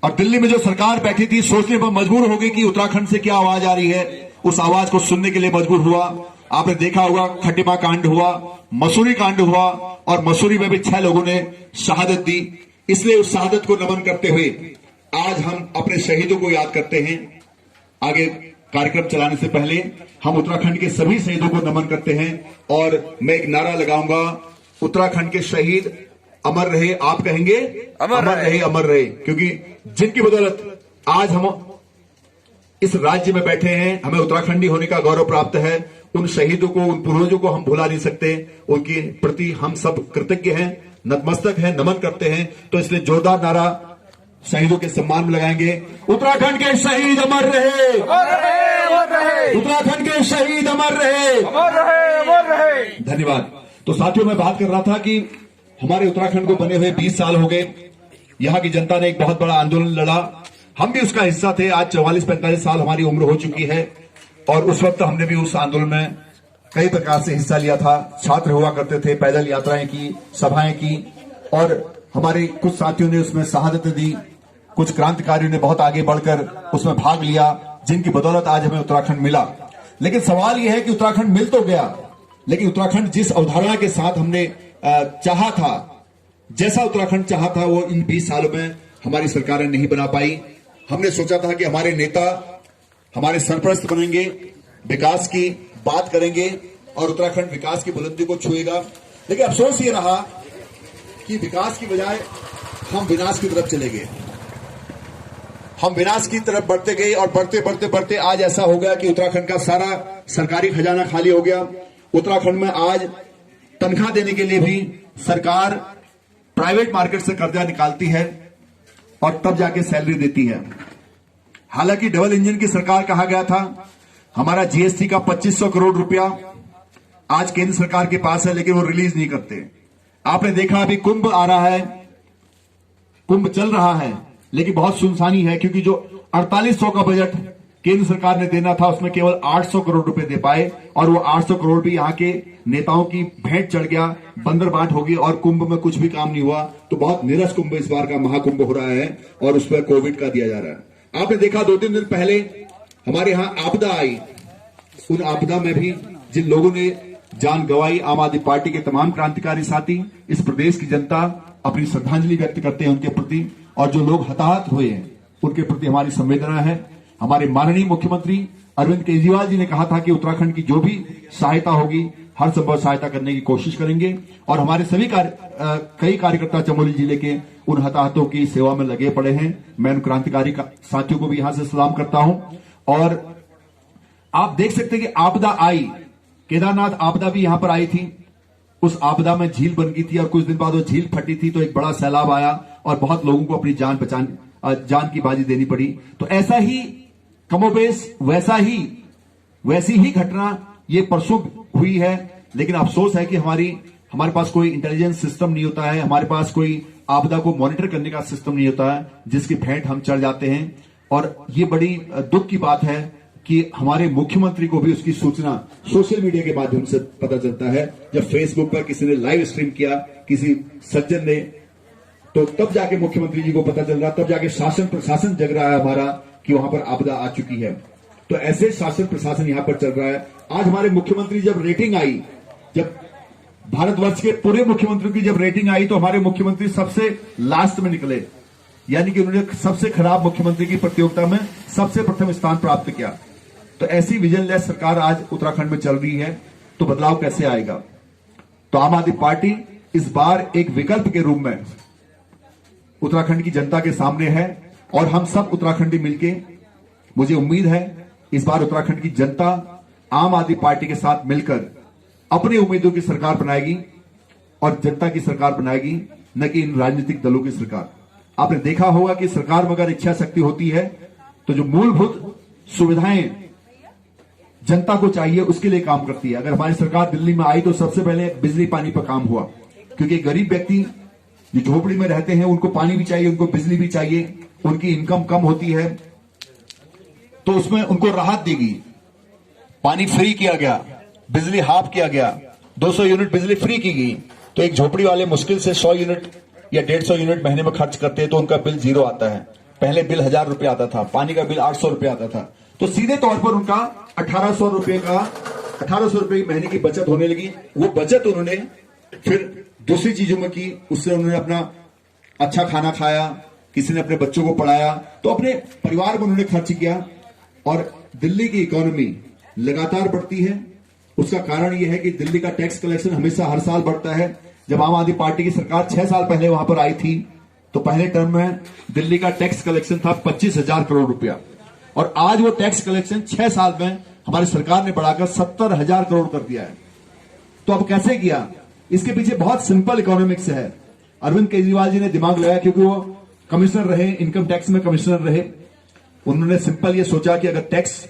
और दिल्ली में जो सरकार बैठी थी सोचने पर मजबूर हो गई कि उत्तराखंड से क्या आवाज आ रही है, उस आवाज को सुनने के लिए मजबूर हुआ। आपने देखा होगा खटीमा कांड हुआ, मसूरी कांड हुआ और मसूरी में भी 6 लोगों ने शहादत दी। इसलिए उस शहादत को नमन करते हुए आज हम अपने शहीदों को याद करते हैं। आगे कार्यक्रम चलाने से पहले हम उत्तराखंड के सभी शहीदों को नमन करते हैं और मैं एक नारा लगाऊंगा, उत्तराखंड के शहीद अमर रहे। आप कहेंगे अमर रहे, अमर रहे, क्योंकि जिनकी बदौलत आज हम इस राज्य में बैठे हैं, हमें उत्तराखंडी होने का गौरव प्राप्त है। उन शहीदों को, उन पूर्वजों को हम भुला नहीं सकते। उनके प्रति हम सब कृतज्ञ हैं, नतमस्तक हैं, नमन करते हैं। तो इसलिए जोरदार नारा शहीदों के सम्मान में लगाएंगे, उत्तराखंड के शहीद अमर रहे, अमर रहे, अमर रहे। उत्तराखंड के शहीद अमर रहे, अमर रहे, अमर रहे। धन्यवाद। तो साथियों, मैं बात कर रहा था कि हमारे उत्तराखंड को बने हुए 20 साल हो गए। यहां की जनता ने एक बहुत बड़ा आंदोलन लड़ा, हम भी उसका हिस्सा थे। आज 44-45 साल हमारी उम्र हो चुकी है और उस वक्त हमने भी उस आंदोलन में कई प्रकार से हिस्सा लिया था। छात्र हुआ करते थे, पैदल यात्राएं की, सभाएं की और हमारे कुछ साथियों ने उसमें शहादत दी। कुछ क्रांतिकारियों ने बहुत आगे बढ़कर उसमें भाग लिया, जिनकी बदौलत आज हमें उत्तराखंड मिला। लेकिन सवाल यह है कि उत्तराखंड मिल तो गया, लेकिन उत्तराखंड जिस अवधारणा के साथ हमने चाहा था, जैसा उत्तराखंड चाहा था, वो इन 20 सालों में हमारी सरकारें नहीं बना पाई। हमने सोचा था कि हमारे नेता हमारे सरपरस्त बनेंगे, विकास की बात करेंगे और उत्तराखंड विकास की बुलंदी को छुएगा। लेकिन अफसोस ये रहा कि विकास की बजाय हम विनाश की तरफ चले गए। हम विनाश की तरफ बढ़ते गए और बढ़ते बढ़ते बढ़ते आज ऐसा हो गया कि उत्तराखंड का सारा सरकारी खजाना खाली हो गया। उत्तराखंड में आज तनख्वाह देने के लिए भी सरकार प्राइवेट मार्केट से कर्जा निकालती है और तब जाके सैलरी देती है। हालांकि डबल इंजन की सरकार कहा गया था। हमारा जीएसटी का 2500 करोड़ रुपया आज केंद्र सरकार के पास है, लेकिन वो रिलीज नहीं करते। आपने देखा अभी कुंभ आ रहा है, कुंभ चल रहा है, लेकिन बहुत सुनसानी है, क्योंकि जो 4800 का बजट केंद्र सरकार ने देना था उसमें केवल 800 करोड़ रुपए दे पाए और वो 800 करोड़ भी यहाँ के नेताओं की भेंट चढ़ गया, बंदर बाट हो गई और कुंभ में कुछ भी काम नहीं हुआ। तो बहुत नीरस कुंभ इस बार का महाकुंभ हो रहा है और उस पर कोविड का दिया जा रहा है। आपने देखा 2-3 दिन पहले हमारे यहाँ आपदा आई, उन आपदा में भी जिन लोगों ने जान गंवाई, आम आदमी पार्टी के तमाम क्रांतिकारी साथी, इस प्रदेश की जनता अपनी श्रद्धांजलि व्यक्त करते हैं उनके प्रति, और जो लोग हताहत हुए हैं उनके प्रति हमारी संवेदना है। हमारे माननीय मुख्यमंत्री अरविंद केजरीवाल जी ने कहा था कि उत्तराखंड की जो भी सहायता होगी हर संभव सहायता करने की कोशिश करेंगे और हमारे सभी कई कार्यकर्ता चमोली जिले के उन हताहतों की सेवा में लगे पड़े हैं। मैं उन क्रांतिकारी साथियों को भी यहां से सलाम करता हूं। और आप देख सकते हैं कि आपदा आई, केदारनाथ आपदा भी यहां पर आई थी। उस आपदा में झील बन गई थी और कुछ दिन बाद वो झील फटी थी, तो एक बड़ा सैलाब आया और बहुत लोगों को अपनी जान की बाजी देनी पड़ी। तो ऐसा ही कमोबेश वैसी ही घटना ये परसों हुई है। लेकिन अफसोस है कि हमारे पास कोई इंटेलिजेंस सिस्टम नहीं होता है, हमारे पास कोई आपदा को मॉनिटर करने का सिस्टम नहीं होता है, जिसकी भेंट हम चढ़ जाते हैं। और ये बड़ी दुख की बात है कि हमारे मुख्यमंत्री को भी उसकी सूचना सोशल मीडिया के माध्यम से पता चलता है। जब फेसबुक पर किसी ने लाइव स्ट्रीम किया, किसी सज्जन ने, तो तब जाके मुख्यमंत्री जी को पता चल रहा, तब जाके शासन प्रशासन जग रहा है हमारा कि वहां पर आपदा आ चुकी है। तो ऐसे शासन प्रशासन यहां पर चल रहा है। आज हमारे मुख्यमंत्री जब रेटिंग आई, जब भारतवर्ष के पूरे मुख्यमंत्री की जब रेटिंग आई, तो हमारे मुख्यमंत्री सबसे लास्ट में निकले, यानी कि उन्होंने सबसे खराब मुख्यमंत्री की प्रतियोगिता में सबसे प्रथम स्थान प्राप्त किया। तो ऐसी विजनलेस सरकार आज उत्तराखंड में चल रही है, तो बदलाव कैसे आएगा? तो आम आदमी पार्टी इस बार एक विकल्प के रूप में उत्तराखंड की जनता के सामने है और हम सब उत्तराखंडी मिलके, मुझे उम्मीद है इस बार उत्तराखंड की जनता आम आदमी पार्टी के साथ मिलकर अपने उम्मीदों की सरकार बनाएगी और जनता की सरकार बनाएगी, न कि इन राजनीतिक दलों की सरकार। आपने देखा होगा कि सरकार में अगर इच्छा शक्ति होती है तो जो मूलभूत सुविधाएं जनता को चाहिए उसके लिए काम करती है। अगर हमारी सरकार दिल्ली में आई तो सबसे पहले बिजली पानी पर काम हुआ, क्योंकि गरीब व्यक्ति जो झोपड़ी में रहते हैं उनको पानी भी चाहिए, उनको बिजली भी चाहिए, उनकी इनकम कम होती है, तो उसमें उनको राहत देगी। पानी फ्री किया गया, बिजली हाफ किया गया, 200 यूनिट बिजली फ्री की गई, तो एक झोपड़ी वाले मुश्किल से 100 यूनिट या 150 यूनिट महीने में खर्च करते हैं तो उनका बिल 0 आता है। पहले बिल 1000 रुपए आता था, पानी का बिल 800 रुपए आता था, तो सीधे तौर पर उनका 1800 रुपए की महीने की बचत होने लगी। वो बचत उन्होंने फिर दूसरी चीजों में की, उससे उन्होंने अपना अच्छा खाना खाया, किसी ने अपने बच्चों को पढ़ाया, तो अपने परिवार को उन्होंने खर्च किया। और दिल्ली की इकोनॉमी लगातार बढ़ती है। उसका कारण यह है कि दिल्ली का टैक्स कलेक्शन हमेशा हर साल बढ़ता है। जब आम आदमी पार्टी की सरकार 6 साल पहले वहां पर आई थी, तो पहले टर्म में दिल्ली का टैक्स कलेक्शन था 25,000 करोड़ रुपया, और आज वो टैक्स कलेक्शन 6 साल में हमारी सरकार ने बढ़ाकर 70,000 करोड़ कर दिया है। तो अब कैसे किया? इसके पीछे बहुत सिंपल इकोनॉमिक्स है। अरविंद केजरीवाल जी ने दिमाग लगाया, क्योंकि वो कमिश्नर रहे, इनकम टैक्स में कमिश्नर रहे। उन्होंने सिंपल ये सोचा कि अगर टैक्स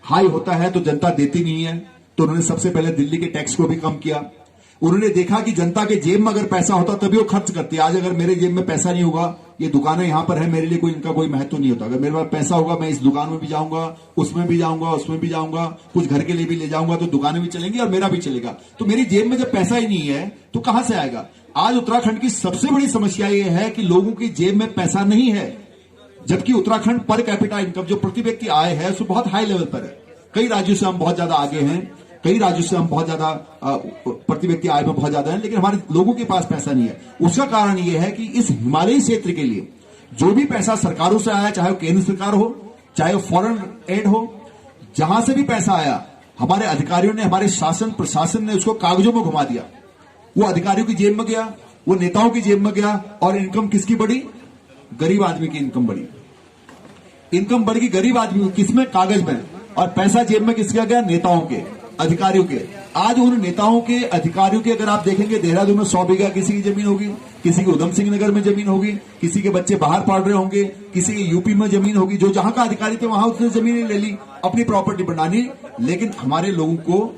हाई होता है तो जनता देती नहीं है, तो उन्होंने सबसे पहले दिल्ली के टैक्स को भी कम किया। उन्होंने देखा कि जनता के जेब में अगर पैसा होता तभी वो खर्च करती है। आज अगर मेरे जेब में पैसा नहीं होगा, ये दुकानें यहां पर है, मेरे लिए कोई इनका कोई महत्व नहीं होता। अगर मेरे पास पैसा होगा, मैं इस दुकान में भी जाऊंगा, उसमें भी जाऊंगा, उसमें भी जाऊंगा, कुछ घर के लिए भी ले जाऊंगा, तो दुकानें भी चलेंगी और मेरा भी चलेगा। तो मेरी जेब में जब पैसा ही नहीं है तो कहां से आएगा? आज उत्तराखंड की सबसे बड़ी समस्या यह है कि लोगों की जेब में पैसा नहीं है, जबकि उत्तराखंड पर कैपिटा इनकम, जो प्रति व्यक्ति आय है, उसमें बहुत हाई लेवल पर है। कई राज्यों से हम बहुत ज्यादा आगे हैं, कई राज्यों से हम बहुत ज्यादा प्रति व्यक्ति आय में बहुत ज्यादा है, लेकिन हमारे लोगों के पास पैसा नहीं है। उसका कारण यह है कि इस हिमालयी क्षेत्र के लिए जो भी पैसा सरकारों से आया, चाहे वो केंद्र सरकार हो, चाहे वो फॉरेन एड हो, जहां से भी पैसा आया, हमारे अधिकारियों ने, हमारे शासन प्रशासन ने उसको कागजों में घुमा दिया। वो अधिकारियों की जेब में गया, वो नेताओं की जेब में गया, और इनकम किसकी बढ़ी? गरीब आदमी की इनकम बढ़ी। इनकम बढ़ी गरीब आदमी की, किसमें? कागज में। और पैसा जेब में किसका गया? नेताओं के, अधिकारियों के। आज उन नेताओं के, अधिकारियों के अगर आप देखेंगे, देहरादून में 100 बीघा किसी की जमीन होगी, किसी की उधम सिंह नगर में जमीन होगी, किसी के बच्चे बाहर पढ़ रहे होंगे, किसी के यूपी में जमीन होगी। जो जहां का अधिकारी थे वहां उसने जमीन ले ली, अपनी प्रॉपर्टी बनानी, लेकिन हमारे लोगों को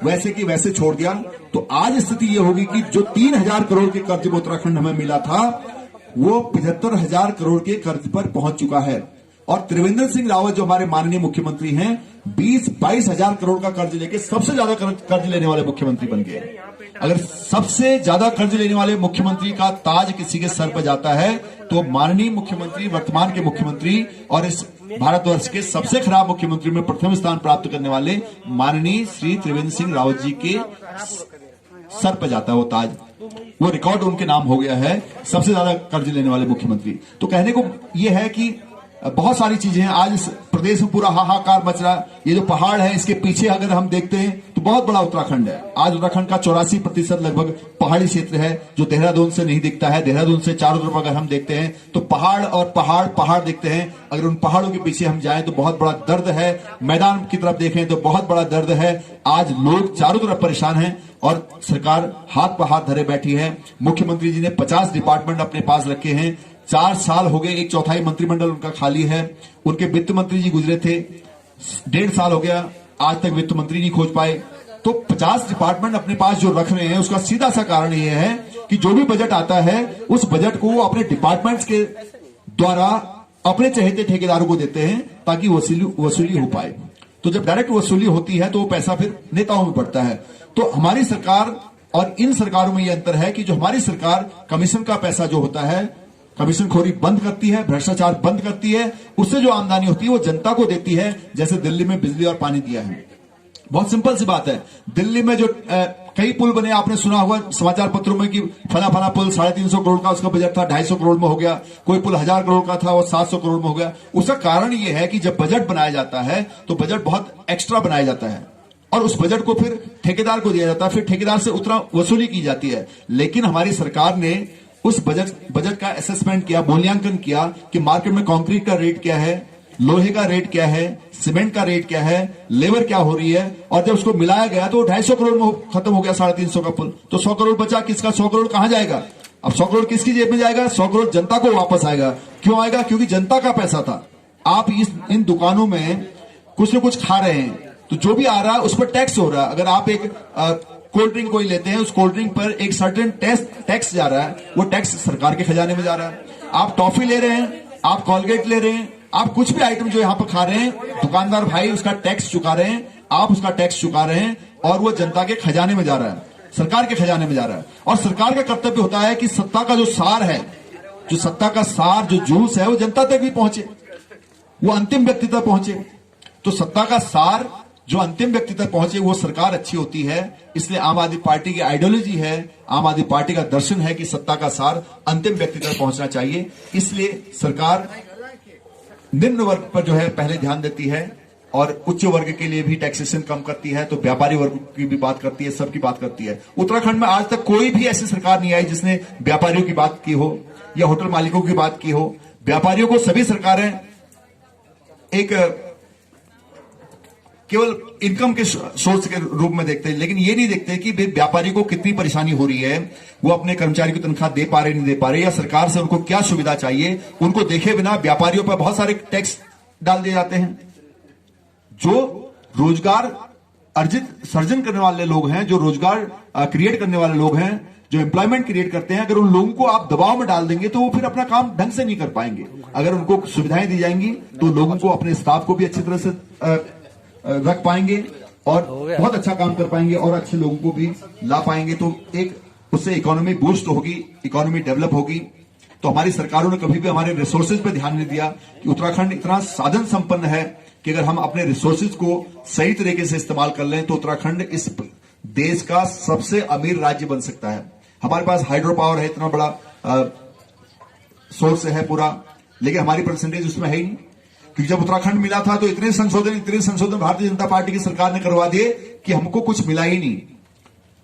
वैसे की वैसे छोड़ दिया। तो आज स्थिति यह होगी कि जो 3,000 करोड़ के कर्ज में उत्तराखंड हमें मिला था, वो 75,000 करोड़ के कर्ज पर पहुंच चुका है। और त्रिवेंद्र सिंह रावत जो हमारे माननीय मुख्यमंत्री हैं, 20-22 हजार करोड़ का कर्ज लेके सबसे ज्यादा कर्ज लेने वाले मुख्यमंत्री बन गए। अगर सबसे ज्यादा कर्ज लेने वाले मुख्यमंत्री का ताज किसी के सर पर जाता है, तो माननीय मुख्यमंत्री, वर्तमान के मुख्यमंत्री और इस भारतवर्ष के सबसे खराब मुख्यमंत्री में प्रथम स्थान प्राप्त करने वाले माननीय श्री त्रिवेंद्र सिंह रावत जी के सर पर जाता है वो ताज। वो रिकॉर्ड उनके नाम हो गया है, सबसे ज्यादा कर्ज लेने वाले मुख्यमंत्री। तो कहने को यह है कि बहुत सारी चीजें हैं। आज इस प्रदेश में पूरा हाहाकार मच रहा है। ये जो पहाड़ है, इसके पीछे अगर हम देखते हैं तो बहुत बड़ा उत्तराखंड है। आज उत्तराखंड का 84% लगभग पहाड़ी क्षेत्र है, जो देहरादून से नहीं दिखता है। देहरादून से चारों तरफ अगर हम देखते हैं तो पहाड़ और पहाड़ दिखते हैं। अगर उन पहाड़ों के पीछे हम जाएं तो बहुत बड़ा दर्द है। मैदान की तरफ देखें तो बहुत बड़ा दर्द है। आज लोग चारों तरफ परेशान हैं और सरकार हाथ पर हाथ धरे बैठी है। मुख्यमंत्री जी ने 50 डिपार्टमेंट अपने पास रखे हैं। 4 साल हो गए, 1/4 मंत्रिमंडल उनका खाली है। उनके वित्त मंत्री जी गुजरे थे, 1.5 साल हो गया, आज तक वित्त मंत्री नहीं खोज पाए। तो 50 डिपार्टमेंट अपने पास जो रख रहे हैं, उसका सीधा सा कारण यह है कि जो भी बजट आता है, उस बजट को वो अपने डिपार्टमेंट्स के द्वारा अपने चहेते ठेकेदारों को देते हैं, ताकि वसूली हो पाए। तो जब डायरेक्ट वसूली होती है तो वो पैसा फिर नेताओं में पड़ता है। तो हमारी सरकार और इन सरकारों में यह अंतर है कि जो हमारी सरकार कमीशन का पैसा जो होता है, कमीशन खोरी बंद करती है, भ्रष्टाचार बंद करती है, उससे जो आमदनी होती है वो जनता को देती है। जैसे दिल्ली में बिजली और पानी दिया है। बहुत सिंपल सी बात है। दिल्ली में जो कई पुल बने, आपने सुना हुआ समाचार पत्रों में कि फला पुल 350 करोड़ का उसका बजट था, 250 करोड़ में हो गया। कोई पुल 1000 करोड़ का था, वो 700 करोड़ में हो गया। उसका कारण यह है कि जब बजट बनाया जाता है तो बजट बहुत एक्स्ट्रा बनाया जाता है और उस बजट को फिर ठेकेदार को दिया जाता है, फिर ठेकेदार से उतना वसूली की जाती है। लेकिन हमारी सरकार ने उस बजट का असेसमेंट किया, मूल्यांकन किया कि मार्केट में कंक्रीट का रेट क्या है, लोहे का रेट क्या है, सीमेंट का रेट क्या है, लेबर क्या हो रही है, और जब उसको मिलाया गया तो 250 करोड़ में खत्म हो गया 350 का पुल। तो 100 करोड़ बचा, किसका 100 करोड़ कहां जाएगा? अब 100 करोड़ किसकी जेब में जाएगा? 100 करोड़ जनता को वापस आएगा। क्यों आएगा? क्योंकि जनता का पैसा था। आप इन दुकानों में कुछ न कुछ खा रहे हैं, तो जो भी आ रहा है उस पर टैक्स हो रहा है। अगर आप एक कोल्ड ड्रिंक कोई लेते हैं, उस कोल्ड ड्रिंक पर एक सर्टेन टैक्स जा रहा है, वो टैक्स सरकार के खजाने में जा रहा है। आप टॉफी ले रहे हैं, आप कॉलगेट ले रहे हैं, आप कुछ भी आइटम जो यहां पर खा रहे हैं, दुकानदार भाई उसका टैक्स चुका रहे हैं, आप उसका टैक्स चुका रहे हैं, और वो जनता के खजाने में जा रहा है, सरकार के खजाने में जा रहा है। और सरकार का कर्तव्य होता है कि सत्ता का जो सार है, जो सत्ता का सार, जो जूस है, वो जनता तक भी पहुंचे, वो अंतिम व्यक्ति तक पहुंचे। तो सत्ता का सार जो अंतिम व्यक्ति तक पहुंचे, वो सरकार अच्छी होती है। इसलिए आम आदमी पार्टी की आइडियोलॉजी है, आम आदमी पार्टी का दर्शन है कि सत्ता का सार अंतिम व्यक्ति तक पहुंचना चाहिए। इसलिए सरकार निम्न वर्ग पर जो है पहले ध्यान देती है और उच्च वर्ग के लिए भी टैक्सेशन कम करती है, तो व्यापारी वर्ग की भी बात करती है, सबकी बात करती है। उत्तराखंड में आज तक कोई भी ऐसी सरकार नहीं आई जिसने व्यापारियों की बात की हो या होटल मालिकों की बात की हो। व्यापारियों को सभी सरकारें एक केवल इनकम के सोर्स के रूप में देखते हैं, लेकिन ये नहीं देखते कि व्यापारी को कितनी परेशानी हो रही है, वो अपने कर्मचारी को तनख्वाह दे पा रहे नहीं दे पा रहे, या सरकार से उनको क्या सुविधा चाहिए, उनको देखे बिना व्यापारियों पर बहुत सारे टैक्स डाल दिए जाते हैं। जो रोजगार सर्जन करने वाले लोग हैं, जो रोजगार क्रिएट करने वाले लोग हैं, जो एम्प्लॉयमेंट क्रिएट करते हैं, अगर उन लोगों को आप दबाव में डाल देंगे तो वो फिर अपना काम ढंग से नहीं कर पाएंगे। अगर उनको सुविधाएं दी जाएंगी तो लोगों को, अपने स्टाफ को भी अच्छी तरह से रख पाएंगे और बहुत अच्छा काम कर पाएंगे और अच्छे लोगों को भी ला पाएंगे। तो एक उससे इकोनॉमी बूस्ट होगी, इकोनॉमी डेवलप होगी। तो हमारी सरकारों ने कभी भी हमारे रिसोर्सेज पे ध्यान नहीं दिया कि उत्तराखंड इतना साधन संपन्न है कि अगर हम अपने रिसोर्सेज को सही तरीके से इस्तेमाल कर लें तो उत्तराखंड इस देश का सबसे अमीर राज्य बन सकता है। हमारे पास हाइड्रो पावर है, इतना बड़ा सोर्स है पूरा, लेकिन हमारी परसेंटेज उसमें है ही नहीं। क्योंकि जब उत्तराखंड मिला था तो इतने संशोधन भारतीय जनता पार्टी की सरकार ने करवा दिए कि हमको कुछ मिला ही नहीं।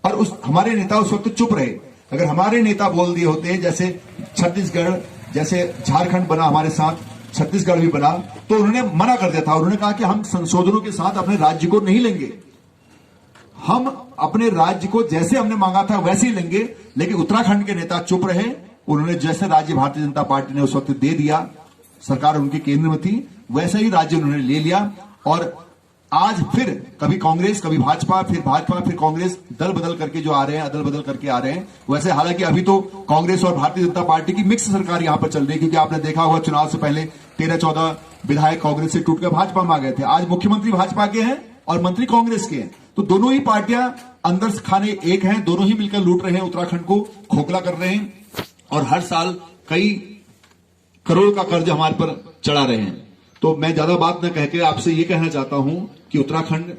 और हमारे नेता उस वक्त चुप रहे। अगर हमारे नेता बोल दिए होते, जैसे छत्तीसगढ़, जैसे झारखंड बना हमारे साथ, छत्तीसगढ़ भी बना, तो उन्होंने मना कर दिया था। उन्होंने कहा कि हम संशोधनों के साथ अपने राज्य को नहीं लेंगे, हम अपने राज्य को जैसे हमने मांगा था वैसे ही लेंगे। लेकिन उत्तराखंड के नेता चुप रहे। उन्होंने जैसे राज्य भारतीय जनता पार्टी ने उस वक्त दे दिया, सरकार उनके केंद्र में थी, वैसे ही राज्य उन्होंने ले लिया। और आज फिर कभी कांग्रेस, कभी भाजपा, फिर कांग्रेस, दल बदल करके जो आ रहे हैं, अदल बदल करके आ रहे हैं। वैसे हालांकि अभी तो कांग्रेस और भारतीय जनता पार्टी की मिक्स सरकार यहां पर चल रही है, क्योंकि आपने देखा होगा चुनाव से पहले 13-14 विधायक कांग्रेस से टूटकर भाजपा में आ गए थे। आज मुख्यमंत्री भाजपा के हैं और मंत्री कांग्रेस के हैं। तो दोनों ही पार्टियां अंदर से खाने एक हैं, दोनों ही मिलकर लूट रहे हैं, उत्तराखंड को खोखला कर रहे हैं और हर साल कई करोड़ का कर्ज हमारे पर चढ़ा रहे हैं। तो मैं ज्यादा बात न कहकर आपसे ये कहना चाहता हूं कि उत्तराखंड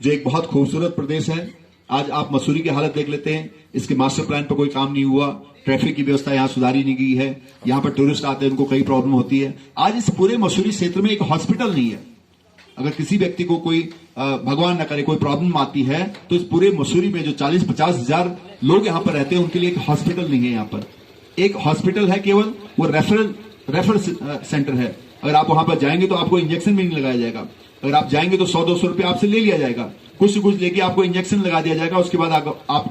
जो एक बहुत खूबसूरत प्रदेश है, आज आप मसूरी की हालत देख लेते हैं, इसके मास्टर प्लान पर कोई काम नहीं हुआ, ट्रैफिक की व्यवस्था यहां सुधारी नहीं गई है, यहां पर टूरिस्ट आते हैं, उनको कई प्रॉब्लम होती है। आज इस पूरे मसूरी क्षेत्र में एक हॉस्पिटल नहीं है। अगर किसी व्यक्ति को कोई भगवान न करे कोई प्रॉब्लम आती है तो इस पूरे मसूरी में जो 40-50 हजार लोग यहां पर रहते हैं, उनके लिए एक हॉस्पिटल नहीं है। यहां पर एक हॉस्पिटल है केवल, वो रेफरल सेंटर है। अगर आप वहां पर जाएंगे तो आपको इंजेक्शन भी नहीं लगाया जाएगा। अगर आप जाएंगे तो 100-200 रुपए आपसे ले लिया जाएगा, कुछ से कुछ लेके आपको इंजेक्शन लगा दिया जाएगा, उसके बाद आप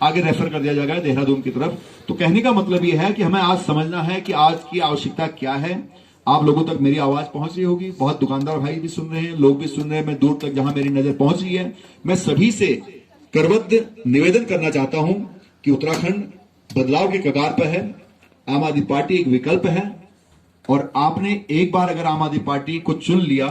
आगे रेफर कर दिया जाएगा देहरादून की तरफ। तो कहने का मतलब यह है कि हमें आज समझना है कि आज की आवश्यकता क्या है। आप लोगों तक मेरी आवाज पहुंच रही होगी, बहुत दुकानदार भाई भी सुन रहे हैं, लोग भी सुन रहे हैं, मैं दूर तक जहां मेरी नजर पहुंच रही है, मैं सभी से करबद्ध निवेदन करना चाहता हूं कि उत्तराखंड बदलाव के कगार पर है। आम आदमी पार्टी एक विकल्प है और आपने एक बार अगर आम आदमी पार्टी को चुन लिया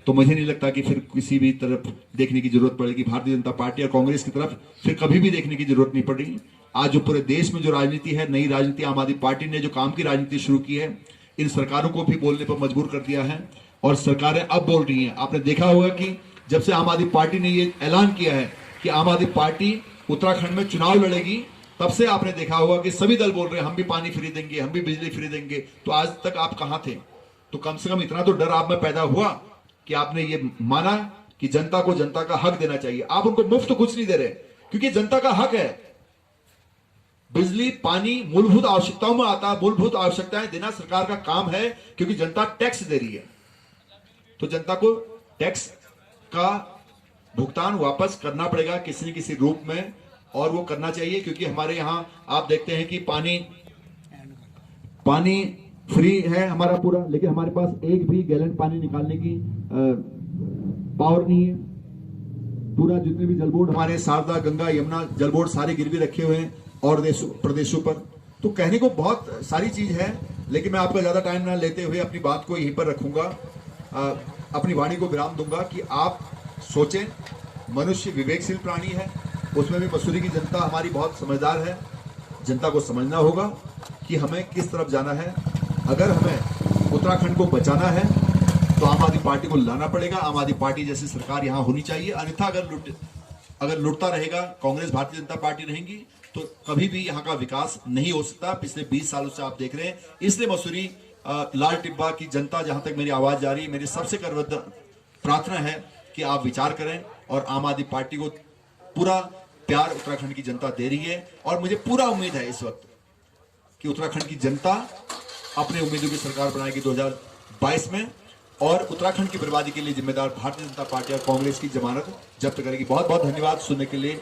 तो मुझे नहीं लगता कि फिर किसी भी तरफ देखने की जरूरत पड़ेगी, भारतीय जनता पार्टी और कांग्रेस की तरफ फिर कभी भी देखने की जरूरत नहीं पड़ेगी। आज जो पूरे देश में जो राजनीति है, नई राजनीति, आम आदमी पार्टी ने जो काम की राजनीति शुरू की है, इन सरकारों को भी बोलने पर मजबूर कर दिया है और सरकारें अब बोल रही हैं। आपने देखा होगा कि जब से आम आदमी पार्टी ने ये ऐलान किया है कि आम आदमी पार्टी उत्तराखंड में चुनाव लड़ेगी, तब से आपने देखा होगा कि सभी दल बोल रहे हैं हम भी पानी फ्री देंगे, हम भी बिजली फ्री देंगे। तो आज तक आप कहां थे? तो कम से कम इतना तो डर आप में पैदा हुआ कि आपने ये माना कि जनता को जनता का हक देना चाहिए। आप उनको मुफ्त कुछ नहीं दे रहे, क्योंकि जनता का हक है। बिजली, पानी मूलभूत आवश्यकताओं में आता है, मूलभूत आवश्यकताएं देना सरकार का काम है, क्योंकि जनता टैक्स दे रही है। तो जनता को टैक्स का भुगतान वापस करना पड़ेगा किसी न किसी रूप में, और वो करना चाहिए। क्योंकि हमारे यहां आप देखते हैं कि पानी फ्री है हमारा पूरा, लेकिन हमारे पास एक भी गैलन पानी निकालने की पावर नहीं है। पूरा जितने भी जलबोर्ड हमारे शारदा, गंगा, यमुना जलबोर्ड सारे गिरवी रखे हुए हैं और प्रदेशों पर। तो कहने को बहुत सारी चीज है, लेकिन मैं आपका ज्यादा टाइम ना लेते हुए अपनी बात को यहीं पर रखूंगा, अपनी वाणी को विराम दूंगा कि आप सोचें। मनुष्य विवेकशील प्राणी है, उसमें भी मसूरी की जनता हमारी बहुत समझदार है। जनता को समझना होगा कि हमें किस तरफ जाना है। अगर हमें उत्तराखंड को बचाना है तो आम आदमी पार्टी को लाना पड़ेगा। आम आदमी पार्टी जैसी सरकार यहां होनी चाहिए। अन्यथा अगर लुटता रहेगा कांग्रेस भारतीय जनता पार्टी रहेंगी तो कभी भी यहां का विकास नहीं हो सकता। पिछले 20 सालों से आप देख रहे हैं। इसलिए मसूरी लाल टिब्बा की जनता, जहां तक मेरी आवाज जा रही है, मेरी सबसे करबद्ध प्रार्थना है कि आप विचार करें। और आम आदमी पार्टी को पूरा प्यार उत्तराखंड की जनता दे रही है और मुझे पूरा उम्मीद है इस वक्त कि उत्तराखंड की जनता अपने उम्मीदों की सरकार बनाएगी 2022 में और उत्तराखंड की बर्बादी के लिए जिम्मेदार भारतीय जनता पार्टी और कांग्रेस की जमानत जब्त करेगी। बहुत बहुत धन्यवाद सुनने के लिए।